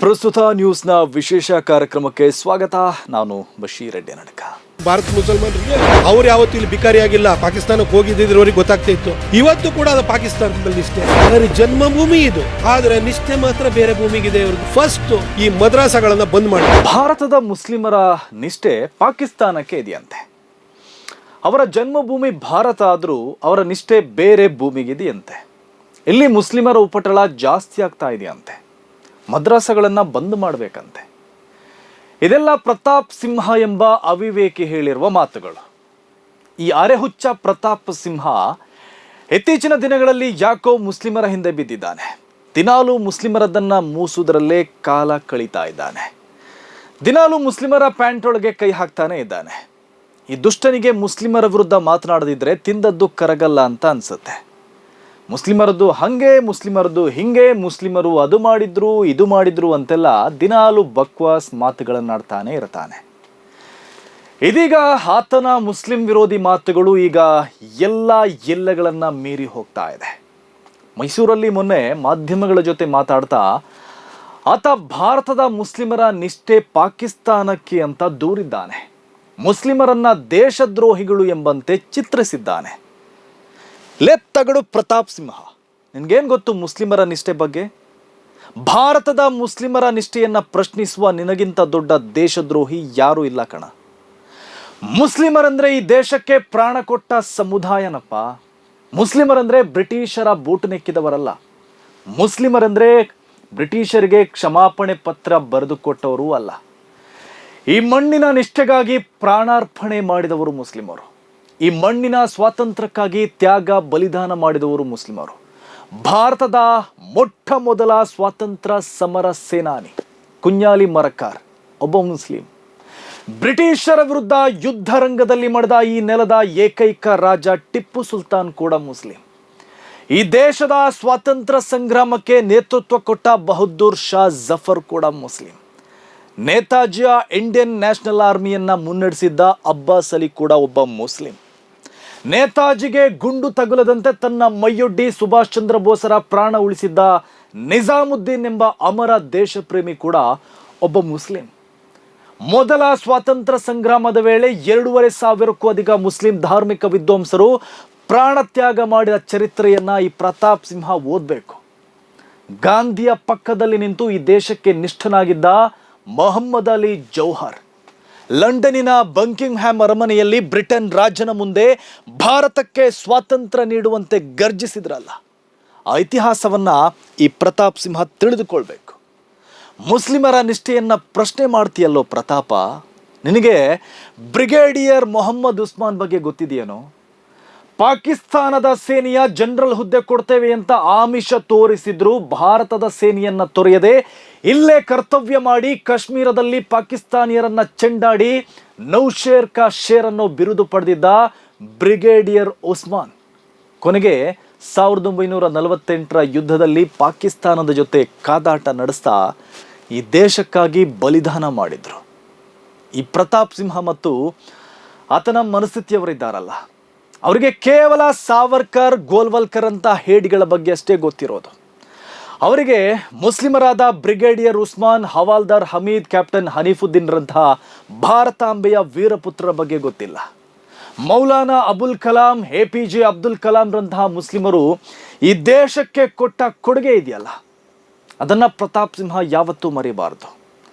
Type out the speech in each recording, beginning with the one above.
ಪ್ರಸ್ತುತ ನ್ಯೂಸ್ನ ವಿಶೇಷ ಕಾರ್ಯಕ್ರಮಕ್ಕೆ ಸ್ವಾಗತ. ನಾನು ಬಶೀರ್ ರೆಡ್ಡಿ ನಡಕ. ಭಾರತ ಮುಸಲ್ಮಾನರಿಗೆ ಅವ್ರು ಯಾವತ್ತೂ ಇಲ್ಲಿ ಬಿಕಾರಿಯಾಗಿಲ್ಲ. ಪಾಕಿಸ್ತಾನಕ್ಕೆ ಹೋಗಿದ್ದಿದ್ರವರಿಗೆ ಗೊತ್ತಾಗ್ತಾ ಇತ್ತು. ಇವತ್ತು ಕೂಡ ಅದು ಪಾಕಿಸ್ತಾನದಲ್ಲಿ ನಿಷ್ಠೆ, ಅದರ ಜನ್ಮಭೂಮಿ ಇದು. ಆದ್ರೆ ನಿಷ್ಠೆ ಮಾತ್ರ ಬೇರೆ ಭೂಮಿಗಿದೆ. ಇವ್ರಿಗೆ ಫಸ್ಟ್ ಈ ಮದ್ರಾಸಗಳನ್ನ ಬಂದ್ ಮಾಡಿ. ಭಾರತದ ಮುಸ್ಲಿಮರ ನಿಷ್ಠೆ ಪಾಕಿಸ್ತಾನಕ್ಕೆ ಇದೆಯಂತೆ. ಅವರ ಜನ್ಮಭೂಮಿ ಭಾರತ ಆದರೂ ಅವರ ನಿಷ್ಠೆ ಬೇರೆ ಭೂಮಿಗಿದೆಯಂತೆ. ಇಲ್ಲಿ ಮುಸ್ಲಿಮರ ಉಪಟಳ ಜಾಸ್ತಿ ಆಗ್ತಾ ಇದೆಯಂತೆ. ಮದ್ರಾಸಗಳನ್ನು ಬಂದ್ ಮಾಡಬೇಕಂತೆ. ಇದೆಲ್ಲ ಪ್ರತಾಪ್ ಸಿಂಹ ಎಂಬ ಅವಿವೇಕಿ ಹೇಳಿರುವ ಮಾತುಗಳು. ಈ ಅರೆಹುಚ್ಚ ಪ್ರತಾಪ್ ಸಿಂಹ ಇತ್ತೀಚಿನ ದಿನಗಳಲ್ಲಿ ಯಾಕೋ ಮುಸ್ಲಿಮರ ಹಿಂದೆ ಬಿದ್ದಿದ್ದಾನೆ. ದಿನಾಲೂ ಮುಸ್ಲಿಮರದನ್ನ ಮೂಸುವುದರಲ್ಲೇ ಕಾಲ ಕಳೀತಾ ಇದ್ದಾನೆ. ದಿನಾಲೂ ಮುಸ್ಲಿಮರ ಪ್ಯಾಂಟ್ ಒಳಗೆ ಕೈ ಹಾಕ್ತಾನೆ ಇದ್ದಾನೆ. ಈ ದುಷ್ಟನಿಗೆ ಮುಸ್ಲಿಮರ ವಿರುದ್ಧ ಮಾತನಾಡದಿದ್ರೆ ತಿಂದದ್ದು ಕರಗಲ್ಲ ಅಂತ ಅನ್ಸುತ್ತೆ. ಮುಸ್ಲಿಮರದ್ದು ಹಂಗೆ, ಮುಸ್ಲಿಮರದ್ದು ಹಿಂಗೆ, ಮುಸ್ಲಿಮರು ಅದು ಮಾಡಿದ್ರು ಇದು ಮಾಡಿದ್ರು ಅಂತೆಲ್ಲ ದಿನಾಲು ಬಕ್ವಾಸ್ ಮಾತುಗಳನ್ನಾಡ್ತಾನೆ ಇರ್ತಾನೆ. ಇದೀಗ ಆತನ ಮುಸ್ಲಿಂ ವಿರೋಧಿ ಮಾತುಗಳು ಈಗ ಎಲ್ಲೆಗಳನ್ನು ಮೀರಿ ಹೋಗ್ತಾ ಇದೆ. ಮೈಸೂರಲ್ಲಿ ಮೊನ್ನೆ ಮಾಧ್ಯಮಗಳ ಜೊತೆ ಮಾತಾಡ್ತಾ ಆತ ಭಾರತದ ಮುಸ್ಲಿಮರ ನಿಷ್ಠೆ ಪಾಕಿಸ್ತಾನಕ್ಕೆ ಅಂತ ದೂರಿದ್ದಾನೆ. ಮುಸ್ಲಿಮರನ್ನ ದೇಶದ್ರೋಹಿಗಳು ಎಂಬಂತೆ ಚಿತ್ರಿಸಿದ್ದಾನೆ. ಲೆತ್ತಗಡು ಪ್ರತಾಪ್ ಸಿಂಹ, ನಿನ್ಗೇನು ಗೊತ್ತು ಮುಸ್ಲಿಮರ ನಿಷ್ಠೆ ಬಗ್ಗೆ? ಭಾರತದ ಮುಸ್ಲಿಮರ ನಿಷ್ಠೆಯನ್ನ ಪ್ರಶ್ನಿಸುವ ನಿನಗಿಂತ ದೊಡ್ಡ ದೇಶದ್ರೋಹಿ ಯಾರೂ ಇಲ್ಲ ಕಣ. ಮುಸ್ಲಿಮರಂದ್ರೆ ಈ ದೇಶಕ್ಕೆ ಪ್ರಾಣ ಕೊಟ್ಟ ಸಮುದಾಯನಪ್ಪ. ಮುಸ್ಲಿಮರಂದ್ರೆ ಬ್ರಿಟಿಷರ ಬೂಟು ನೆಕ್ಕಿದವರಲ್ಲ. ಮುಸ್ಲಿಮರಂದ್ರೆ ಬ್ರಿಟಿಷರಿಗೆ ಕ್ಷಮಾಪಣೆ ಪತ್ರ ಬರೆದು ಕೊಟ್ಟವರು ಅಲ್ಲ. ಈ ಮಣ್ಣಿನ ನಿಷ್ಠೆಗಾಗಿ ಪ್ರಾಣಾರ್ಪಣೆ ಮಾಡಿದವರು ಮುಸ್ಲಿಮರು. ಈ ಮಣ್ಣಿನ ಸ್ವಾತಂತ್ರ್ಯಕ್ಕಾಗಿ ತ್ಯಾಗ ಬಲಿದಾನ ಮಾಡಿದವರು ಮುಸ್ಲಿಮರು. ಭಾರತದ ಮೊಟ್ಟ ಮೊದಲ ಸ್ವಾತಂತ್ರ್ಯ ಸಮರ ಸೇನಾನಿ ಕುಂಜಾಲಿ ಮರಕಾರ್ ಒಬ್ಬ ಮುಸ್ಲಿಂ. ಬ್ರಿಟಿಷರ ವಿರುದ್ಧ ಯುದ್ಧ ರಂಗದಲ್ಲಿ ಮಾಡಿದ ಈ ನೆಲದ ಏಕೈಕ ರಾಜ ಟಿಪ್ಪು ಸುಲ್ತಾನ್ ಕೂಡ ಮುಸ್ಲಿಂ. ಈ ದೇಶದ ಸ್ವಾತಂತ್ರ್ಯ ಸಂಗ್ರಾಮಕ್ಕೆ ನೇತೃತ್ವ ಕೊಟ್ಟ ಬಹದ್ದೂರ್ ಶಾ ಜಫರ್ ಕೂಡ ಮುಸ್ಲಿಂ. ನೇತಾಜಿಯ ಇಂಡಿಯನ್ ನ್ಯಾಷನಲ್ ಆರ್ಮಿಯನ್ನ ಮುನ್ನಡೆಸಿದ್ದ ಅಬ್ಬಾಸ್ ಅಲಿ ಕೂಡ ಒಬ್ಬ ಮುಸ್ಲಿಂ. ನೇತಾಜಿಗೆ ಗುಂಡು ತಗುಲದಂತೆ ತನ್ನ ಮೈಯೊಡ್ಡಿ ಸುಭಾಷ್ ಚಂದ್ರ ಬೋಸರ ಪ್ರಾಣ ಉಳಿಸಿದ್ದ ನಿಜಾಮುದ್ದೀನ್ ಎಂಬ ಅಮರ ದೇಶ ಪ್ರೇಮಿ ಕೂಡ ಒಬ್ಬ ಮುಸ್ಲಿಂ. ಮೊದಲ ಸ್ವಾತಂತ್ರ್ಯ ಸಂಗ್ರಾಮದ ವೇಳೆ 2,500ಕ್ಕೂ ಅಧಿಕ ಮುಸ್ಲಿಂ ಧಾರ್ಮಿಕ ವಿದ್ವಾಂಸರು ಪ್ರಾಣತ್ಯಾಗ ಮಾಡಿದ ಚರಿತ್ರೆಯನ್ನ ಈ ಪ್ರತಾಪ್ ಸಿಂಹ ಓದಬೇಕು. ಗಾಂಧಿಯ ಪಕ್ಕದಲ್ಲಿ ನಿಂತು ಈ ದೇಶಕ್ಕೆ ನಿಷ್ಠನಾಗಿದ್ದ ಮೊಹಮ್ಮದ್ ಅಲಿ ಜೌಹರ್ ಲಂಡನ್ನಿನ ಬಂಕಿಂಗ್ ಹ್ಯಾಮ್ ಅರಮನೆಯಲ್ಲಿ ಬ್ರಿಟನ್ ರಾಜನ ಮುಂದೆ ಭಾರತಕ್ಕೆ ಸ್ವಾತಂತ್ರ್ಯ ನೀಡುವಂತೆ ಗರ್ಜಿಸಿದ್ರಲ್ಲ. ಆ ಇತಿಹಾಸವನ್ನ ಈ ಪ್ರತಾಪ್ ಸಿಂಹ ತಿಳಿದುಕೊಳ್ಬೇಕು. ಮುಸ್ಲಿಮರ ನಿಷ್ಠೆಯನ್ನ ಪ್ರಶ್ನೆ ಮಾಡ್ತೀಯಲ್ಲೋ ಪ್ರತಾಪ, ನಿನಗೆ ಬ್ರಿಗೇಡಿಯರ್ ಮೊಹಮ್ಮದ್ ಉಸ್ಮಾನ್ ಬಗ್ಗೆ ಗೊತ್ತಿದೆಯೇನೋ? ಪಾಕಿಸ್ತಾನದ ಸೇನೆಯ ಜನರಲ್ ಹುದ್ದೆ ಕೊಡ್ತೇವೆ ಅಂತ ಆಮಿಷ ತೋರಿಸಿದ್ರು. ಭಾರತದ ಸೇನೆಯನ್ನ ತೊರೆಯದೆ ಇಲ್ಲೇ ಕರ್ತವ್ಯ ಮಾಡಿ ಕಾಶ್ಮೀರದಲ್ಲಿ ಪಾಕಿಸ್ತಾನಿಯರನ್ನ ಚೆಂಡಾಡಿ ನೌಶೇರ್ ಕಾ ಶೇರ್ ಅನ್ನೋ ಬಿರುದು ಪಡೆದಿದ್ದ ಬ್ರಿಗೇಡಿಯರ್ ಉಸ್ಮಾನ್ ಕೊನೆಗೆ 1948ರ ಯುದ್ಧದಲ್ಲಿ ಪಾಕಿಸ್ತಾನದ ಜೊತೆ ಕಾದಾಟ ನಡೆಸ್ತಾ ಈ ದೇಶಕ್ಕಾಗಿ ಬಲಿದಾನ ಮಾಡಿದ್ರು. ಈ ಪ್ರತಾಪ್ ಸಿಂಹ ಮತ್ತು ಆತನ ಮನಸ್ಥಿತಿಯವರಿದ್ದಾರಲ್ಲ, ಅವರಿಗೆ ಕೇವಲ ಸಾವರ್ಕರ್, ಗೋಲ್ವಲ್ಕರ್ ಅಂತ ಹೇಡಿಗಳ ಬಗ್ಗೆ ಅಷ್ಟೇ ಗೊತ್ತಿರೋದು. ಅವರಿಗೆ ಮುಸ್ಲಿಮರಾದ ಬ್ರಿಗೇಡಿಯರ್ ಉಸ್ಮಾನ್, ಹವಾಲ್ದಾರ್ ಹಮೀದ್, ಕ್ಯಾಪ್ಟನ್ ಹನೀಫುದ್ದೀನ್ರಂತಹ ಭಾರತಾಂಬೆಯ ವೀರಪುತ್ರರ ಬಗ್ಗೆ ಗೊತ್ತಿಲ್ಲ. ಮೌಲಾನಾ ಅಬುಲ್ ಕಲಾಂ, APJ ಅಬ್ದುಲ್ ಕಲಾಂರಂತಹ ಮುಸ್ಲಿಮರು ಈ ದೇಶಕ್ಕೆ ಕೊಟ್ಟ ಕೊಡುಗೆ ಇದೆಯಲ್ಲ, ಅದನ್ನು ಪ್ರತಾಪ್ ಸಿಂಹ ಯಾವತ್ತೂ ಮರೆಯಬಾರದು.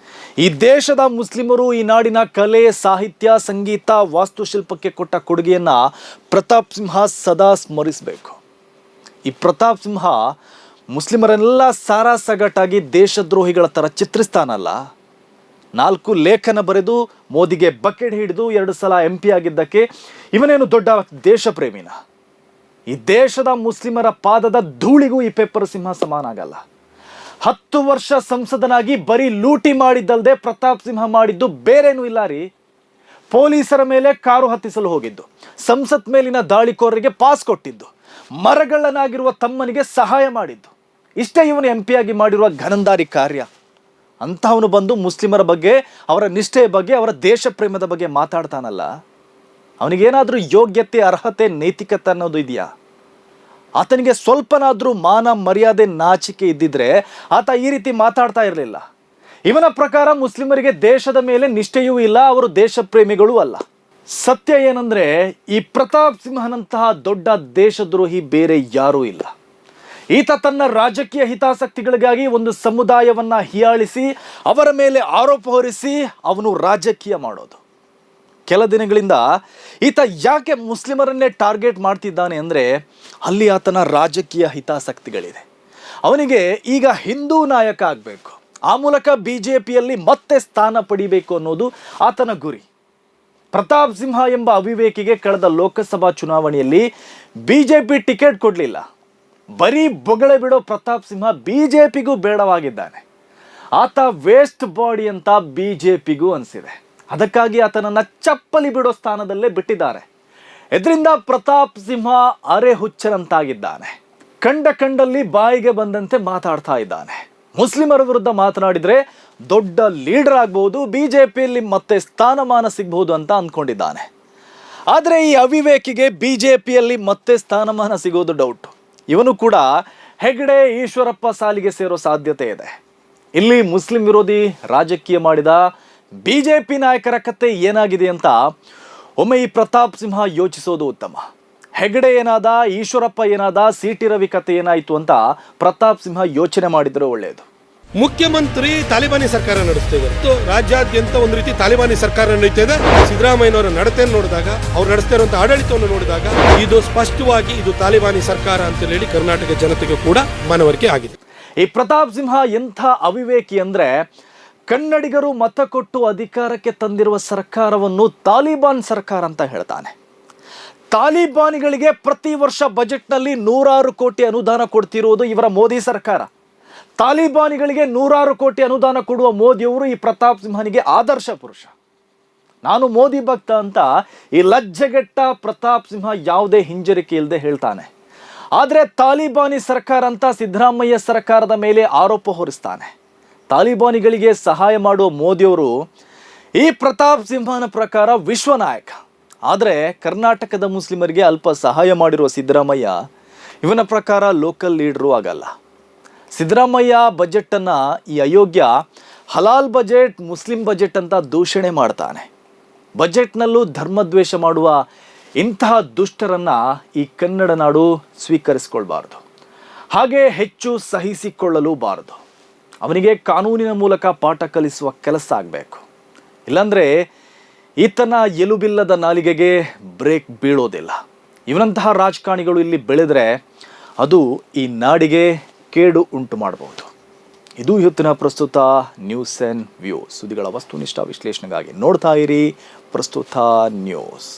ಈ ದೇಶದ ಮುಸ್ಲಿಮರು ಈ ನಾಡಿನ ಕಲೆ, ಸಾಹಿತ್ಯ, ಸಂಗೀತ, ವಾಸ್ತುಶಿಲ್ಪಕ್ಕೆ ಕೊಟ್ಟ ಕೊಡುಗೆಯನ್ನ ಪ್ರತಾಪ್ ಸಿಂಹ ಸದಾ ಸ್ಮರಿಸಬೇಕು. ಈ ಪ್ರತಾಪ್ ಸಿಂಹ ಮುಸ್ಲಿಮರೆಲ್ಲ ಸಾರಾಸಗಟಾಗಿ ದೇಶದ್ರೋಹಿಗಳ ಥರ ಚಿತ್ರಿಸ್ತಾನಲ್ಲ. 4 ಲೇಖನ ಬರೆದು ಮೋದಿಗೆ ಬಕೆಟ್ ಹಿಡಿದು 2 ಸಲ MP ಆಗಿದ್ದಕ್ಕೆ ಇವನೇನು ದೊಡ್ಡ ದೇಶ ಪ್ರೇಮಿನ? ಈ ದೇಶದ ಮುಸ್ಲಿಮರ ಪಾದದ ಧೂಳಿಗೂ ಈ ಪೇಪರ್ ಸಿಂಹ ಸಮಾನ ಆಗಲ್ಲ. 10 ವರ್ಷ ಸಂಸದನಾಗಿ ಬರೀ ಲೂಟಿ ಮಾಡಿದ್ದಲ್ಲದೆ ಪ್ರತಾಪ್ ಸಿಂಹ ಮಾಡಿದ್ದು ಬೇರೇನೂ ಇಲ್ಲ ರೀ. ಪೊಲೀಸರ ಮೇಲೆ ಕಾರು ಹತ್ತಿಸಲು ಹೋಗಿದ್ದು, ಸಂಸತ್ ಮೇಲಿನ ದಾಳಿಕೋರರಿಗೆ ಪಾಸ್ ಕೊಟ್ಟಿದ್ದು, ಮರಗಳ್ಳನಾಗಿರುವ ತಮ್ಮನಿಗೆ ಸಹಾಯ ಮಾಡಿದ್ದು, ಇಷ್ಟೇ ಇವನು MP ಆಗಿ ಮಾಡಿರುವ ಘನಂದಾರಿ ಕಾರ್ಯ. ಅಂತಹವನು ಬಂದು ಮುಸ್ಲಿಮರ ಬಗ್ಗೆ, ಅವರ ನಿಷ್ಠೆಯ ಬಗ್ಗೆ, ಅವರ ದೇಶ ಪ್ರೇಮದ ಬಗ್ಗೆ ಮಾತಾಡ್ತಾನಲ್ಲ, ಅವನಿಗೇನಾದರೂ ಯೋಗ್ಯತೆ, ಅರ್ಹತೆ, ನೈತಿಕತೆ ಅನ್ನೋದು ಇದೆಯಾ? ಆತನಿಗೆ ಸ್ವಲ್ಪನಾದರೂ ಮಾನ, ಮರ್ಯಾದೆ, ನಾಚಿಕೆ ಇದ್ದಿದ್ರೆ ಆತ ಈ ರೀತಿ ಮಾತಾಡ್ತಾ ಇರಲಿಲ್ಲ. ಇವನ ಪ್ರಕಾರ ಮುಸ್ಲಿಮರಿಗೆ ದೇಶದ ಮೇಲೆ ನಿಷ್ಠೆಯೂ ಇಲ್ಲ, ಅವರು ದೇಶ ಪ್ರೇಮಿಗಳೂ ಅಲ್ಲ. ಸತ್ಯ ಏನಂದ್ರೆ ಈ ಪ್ರತಾಪ್ ಸಿಂಹನಂತಹ ದೊಡ್ಡ ದೇಶದ್ರೋಹಿ ಬೇರೆ ಯಾರೂ ಇಲ್ಲ. ಈತ ತನ್ನ ರಾಜಕೀಯ ಹಿತಾಸಕ್ತಿಗಳಿಗಾಗಿ ಒಂದು ಸಮುದಾಯವನ್ನ ಹೀಯಾಳಿಸಿ ಅವರ ಮೇಲೆ ಆರೋಪ ಹೊರಿಸಿ ಅವನು ರಾಜಕೀಯ ಮಾಡೋದು. ಕೆಲ ದಿನಗಳಿಂದ ಈತ ಯಾಕೆ ಮುಸ್ಲಿಮರನ್ನೇ ಟಾರ್ಗೆಟ್ ಮಾಡ್ತಿದ್ದಾನೆ ಅಂದರೆ ಅಲ್ಲಿ ಆತನ ರಾಜಕೀಯ ಹಿತಾಸಕ್ತಿಗಳಿದೆ. ಅವನಿಗೆ ಈಗ ಹಿಂದೂ ನಾಯಕ ಆಗಬೇಕು, ಆ ಮೂಲಕ BJPಯಲ್ಲಿ ಮತ್ತೆ ಸ್ಥಾನ ಪಡಿಬೇಕು ಅನ್ನೋದು ಆತನ ಗುರಿ. ಪ್ರತಾಪ್ ಸಿಂಹ ಎಂಬ ಅವಿವೇಕಿಗೆ ಕಳೆದ ಲೋಕಸಭಾ ಚುನಾವಣೆಯಲ್ಲಿ BJP ಟಿಕೆಟ್ ಕೊಡಲಿಲ್ಲ. ಬರೀ ಬೊಗಳೆ ಬಿಡೋ ಪ್ರತಾಪ್ ಸಿಂಹ BJPಗೂ ಬೇಡವಾಗಿದ್ದಾನೆ. ಆತ ವೇಸ್ಟ್ ಬಾಡಿ ಅಂತ BJPಗೂ ಅನಿಸಿದೆ. ಅದಕ್ಕಾಗಿ ಆತನನ್ನ ಚಪ್ಪಲಿ ಬಿಡೋ ಸ್ಥಾನದಲ್ಲೇ ಬಿಟ್ಟಿದ್ದಾರೆ. ಇದರಿಂದ ಪ್ರತಾಪ್ ಸಿಂಹ ಅರೆ ಹುಚ್ಚರಂತಾಗಿದ್ದಾನೆ. ಕಂಡಲ್ಲಿ ಬಾಯಿಗೆ ಬಂದಂತೆ ಮಾತಾಡ್ತಾ ಇದ್ದಾನೆ. ಮುಸ್ಲಿಮರ ವಿರುದ್ಧ ಮಾತನಾಡಿದ್ರೆ ದೊಡ್ಡ ಲೀಡರ್ ಆಗ್ಬಹುದು, BJPಯಲ್ಲಿ ಮತ್ತೆ ಸ್ಥಾನಮಾನ ಸಿಗಬಹುದು ಅಂತ ಅಂದ್ಕೊಂಡಿದ್ದಾನೆ. ಆದರೆ ಈ ಅವಿವೇಕಿಗೆ BJPಯಲ್ಲಿ ಮತ್ತೆ ಸ್ಥಾನಮಾನ ಸಿಗೋದು ಡೌಟ್. ಇವನು ಕೂಡ ಹೆಗಡೆ ಈಶ್ವರಪ್ಪ ಸಾಲಿಗೆ ಸೇರೋ ಸಾಧ್ಯತೆ ಇದೆ. ಇಲ್ಲಿ ಮುಸ್ಲಿಂ ವಿರೋಧಿ ರಾಜಕೀಯ ಮಾಡಿದ BJP ನಾಯಕರ ಕತೆ ಏನಾಗಿದೆ ಅಂತ ಒಮ್ಮೆ ಈ ಪ್ರತಾಪ್ ಸಿಂಹ ಯೋಚಿಸೋದು ಉತ್ತಮ. ಹೆಗಡೆ ಏನಾದ, ಈಶ್ವರಪ್ಪ ಏನಾದ, CT ರವಿ ಕತೆ ಏನಾಯಿತು ಅಂತ ಪ್ರತಾಪ್ ಸಿಂಹ ಯೋಚನೆ ಮಾಡಿದ್ರೆ ಒಳ್ಳೆಯದು. ಮುಖ್ಯಮಂತ್ರಿ ತಾಲಿಬಾನಿ ಸರ್ಕಾರ ನಡೆಸ್ತಾ ಇದ್ದಾರೆ. ರಾಜ್ಯಾದ್ಯಂತ ಒಂದು ರೀತಿ ತಾಲಿಬಾನಿ ಸರ್ಕಾರ ನಡೀತಾ ಇದೆ. ಸಿದ್ದರಾಮಯ್ಯನವರ ನಡತೆಯನ್ನು ನೋಡಿದಾಗ, ಅವ್ರು ನಡೆಸ್ತಾ ಇರುವಂತಹ ಆಡಳಿತವನ್ನು ನೋಡಿದಾಗ ಇದು ಸ್ಪಷ್ಟವಾಗಿ ಇದು ತಾಲಿಬಾನಿ ಸರ್ಕಾರ ಅಂತ ಹೇಳಿ ಕರ್ನಾಟಕ ಜನತೆಗೆ ಕೂಡ ಮನವರಿಕೆ ಆಗಿದೆ. ಈ ಪ್ರತಾಪ್ ಸಿಂಹ ಎಂಥ ಅವಿವೇಕಿ ಅಂದ್ರೆ ಕನ್ನಡಿಗರು ಮತ ಕೊಟ್ಟು ಅಧಿಕಾರಕ್ಕೆ ತಂದಿರುವ ಸರ್ಕಾರವನ್ನು ತಾಲಿಬಾನ್ ಸರ್ಕಾರ ಅಂತ ಹೇಳ್ತಾನೆ. ತಾಲಿಬಾನಿಗಳಿಗೆ ಪ್ರತಿ ವರ್ಷ ಬಜೆಟ್ನಲ್ಲಿ 100 ಕೋಟಿ ಅನುದಾನ ಕೊಡ್ತಿರುವುದು ಇವರ ಮೋದಿ ಸರ್ಕಾರ. ತಾಲಿಬಾನಿಗಳಿಗೆ 100 ಕೋಟಿ ಅನುದಾನ ಕೊಡುವ ಮೋದಿಯವರು ಈ ಪ್ರತಾಪ್ ಸಿಂಹನಿಗೆ ಆದರ್ಶ ಪುರುಷ. ನಾನು ಮೋದಿ ಭಕ್ತ ಅಂತ ಈ ಲಜ್ಜೆಗೆಟ್ಟ ಪ್ರತಾಪ್ ಸಿಂಹ ಯಾವುದೇ ಹಿಂಜರಿಕೆ ಇಲ್ಲದೆ ಹೇಳ್ತಾನೆ. ಆದರೆ ತಾಲಿಬಾನಿ ಸರ್ಕಾರ ಅಂತ ಸಿದ್ದರಾಮಯ್ಯ ಸರ್ಕಾರದ ಮೇಲೆ ಆರೋಪ ಹೊರಿಸ್ತಾನೆ. ತಾಲಿಬಾನಿಗಳಿಗೆ ಸಹಾಯ ಮಾಡುವ ಮೋದಿಯವರು ಈ ಪ್ರತಾಪ್ ಸಿಂಹನ ಪ್ರಕಾರ ವಿಶ್ವ ನಾಯಕ. ಆದರೆ ಕರ್ನಾಟಕದ ಮುಸ್ಲಿಮರಿಗೆ ಅಲ್ಪ ಸಹಾಯ ಮಾಡಿರುವ ಸಿದ್ದರಾಮಯ್ಯ ಇವನ ಪ್ರಕಾರ ಲೋಕಲ್ ಲೀಡರು ಆಗಲ್ಲ. ಸಿದ್ದರಾಮಯ್ಯ ಬಜೆಟನ್ನು ಈ ಅಯೋಗ್ಯ ಹಲಾಲ್ ಬಜೆಟ್, ಮುಸ್ಲಿಂ ಬಜೆಟ್ ಅಂತ ದೂಷಣೆ ಮಾಡ್ತಾನೆ. ಬಜೆಟ್ನಲ್ಲೂ ಧರ್ಮದ್ವೇಷ ಮಾಡುವ ಇಂತಹ ದುಷ್ಟರನ್ನು ಈ ಕನ್ನಡ ನಾಡು ಸ್ವೀಕರಿಸಿಕೊಳ್ಬಾರ್ದು, ಹಾಗೆ ಹೆಚ್ಚು ಸಹಿಸಿಕೊಳ್ಳಲೂಬಾರದು. ಅವನಿಗೆ ಕಾನೂನಿನ ಮೂಲಕ ಪಾಠ ಕಲಿಸುವ ಕೆಲಸ ಆಗಬೇಕು. ಇಲ್ಲಾಂದರೆ ಈತನ ಎಲುಬಿಲ್ಲದ ನಾಲಿಗೆಗೆ ಬ್ರೇಕ್ ಬೀಳೋದಿಲ್ಲ. ಇವನಂತಹ ರಾಜಕಾರಣಿಗಳು ಇಲ್ಲಿ ಬೆಳೆದರೆ ಅದು ಈ ನಾಡಿಗೆ ಕೇಡು ಉಂಟು ಮಾಡಬಹುದು. ಇದು ಇವತ್ತಿನ ಪ್ರಸ್ತುತ ನ್ಯೂಸ್ ಆ್ಯಂಡ್ ವ್ಯೂಸ್. ಸುದ್ದಿಗಳ ವಸ್ತುನಿಷ್ಠ ವಿಶ್ಲೇಷಣೆಗಾಗಿ ನೋಡ್ತಾ ಇರಿ ಪ್ರಸ್ತುತ ನ್ಯೂಸ್.